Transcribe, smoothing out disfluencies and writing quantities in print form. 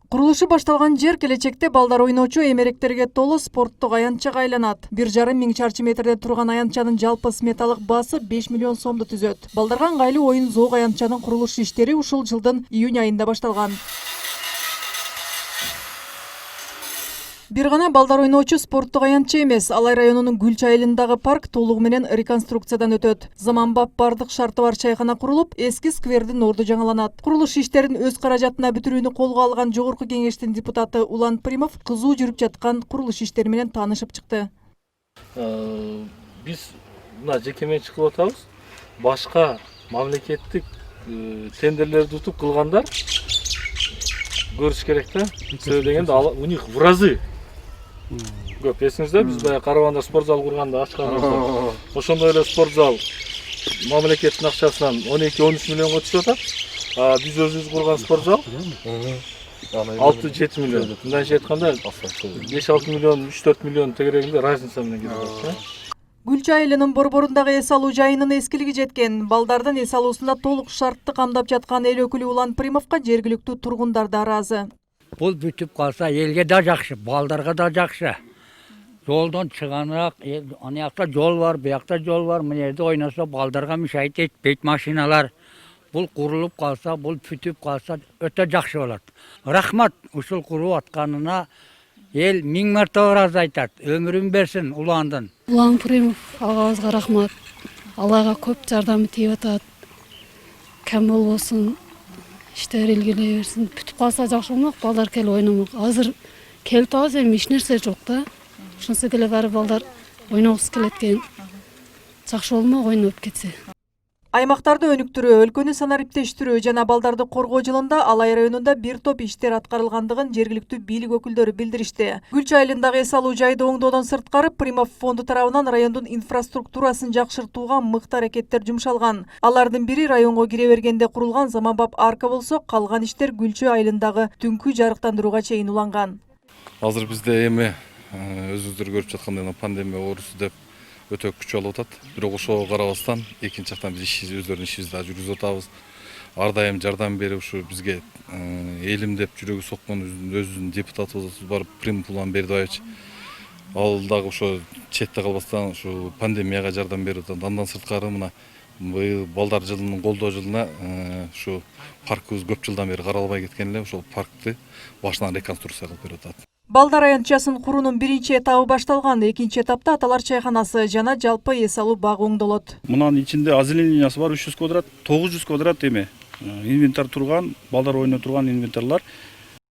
Курулушу башталган жер келечекте балдар ойночу эмеректерге толуу спорттук аянтчага айланат. 1,5 миң чарчы метрде турган аянтчанын жалпы сметалык баасы 5 миллион сомду түзөт. Балдарга ыңгайлуу оюн зоог аянтчанын курулуш иштери ушул жылдын июнь айында башталган. Бир гана балдар ойночу спорттук аянтча эмес, Алай районунун Гүлчай айылындагы парк толугу менен реконструкциядан өтөт. Заманбап бардык шарты бар чайхана курулуп, эски сквердин орду жаңаланат. Курулуш иштерин өз каражатына бүтүрүүнү колго алган Жогорку кеңештин депутаты Улан Примов кызуу жүрүп жаткан курулуш иштери менен таанышып чыкты. Биз мына жеке менчик кылып атабыз. Башка мамлекеттик тендерлерди утуп кылгандар көрүш керек да. Себеби дегенде у них в разы көп. Эсиңизде биз баягы Караванда спортзал курганда ачканбыз. Ошондой эле спортзал мамлекеттин акчасынан 12-13 миллионго түшүп атат. Биз өзүбүз курган спортзал 6-7 миллион. Мындайча айтканда 5-6 миллион, 3-4 миллион тегерегинде разница менен кетип атат. Гүлчай айылынын борборундагы эс алуу жайынын эскилиги жеткен. Балдардын эс алуусунда толук шартты камдап жаткан эл өкүлү Улан Примовго жергиликтүү тургундар да ыраазы. Бул бүтүп калса элге да жакшы, балдарга да жакшы. Жолдон чыганак, анакта жол бар, буякта жол бар. Мына жерде ойносо балдарга мешайт этпейт машиналар. Бул курулуп калса, бул бүтүп калса өтө жакшы болот. Рахмат ушул куруп атканына. Ел 1000 мәртебе ыраазы айтат. Өмүрүн берсин Уландын. Улан Примов агабызга рахмат. Аллага көп жардамы тийип атат. Кем болбосун, иштер илгилей берсин. Бүтүп калса жакшы болмок, балдар келип ойномок. Азыр келип атабыз, эми эч нерсе жок да. Ошонсо деле баары балдар ойногусу келет экен. Жакшы болмок ойноп кетсе. Аймактарды өнүктүрүү, өлкөнү санариптештирүү жана балдарды коргоо жылында Алай районунда бир топ иштер аткарылгандыгын жергиликтүү бийлик өкүлдөрү билдиришти. Гүлчай айылындагы эс алуу жайды оңдоодон сырткары Примов фонду тарабынан райондун инфраструктурасын жакшыртууга мыкты аракеттер жумшалган. Алардын бири районго кире бергенде курулган заманбап арка болсо, калган иштер Гүлчай айылындагы түнкү жарыктандырууга чейин уланган. Азыр бизде эми өзүңүздөр көрүп жаткандай пандемия оорусу деп өтө күч алып атат. Бирок ошого карабастан экинчи жактан биз өздөрүнүн ишибизди да жүргүзүп атабыз. Ар дайым жардам берип ушу бизге элим деп жүрөгү соккон өзүбүздүн депутатыбыз бар Примов Улан Бердибаевич. Ал дагы ошо четте калбастан ушу пандемияга жардам берип атат. Андан сырткары мына быйыл балдар жылынын колдоо жылына ушу паркыбыз көп жылдан бери каралбай кеткен эле, ошол паркты башынан реконструкция кылып берип атат. Балдар аянтчасын куруунун биринчи этабы башталган. Экинчи этапта аталар чайханасы жана жалпы эс алуу багы оңдолот. Мунун ичинде озеленениясы бар 300 квадрат, 900 квадрат эме инвентар турган, балдар ойно турган инвентарлар,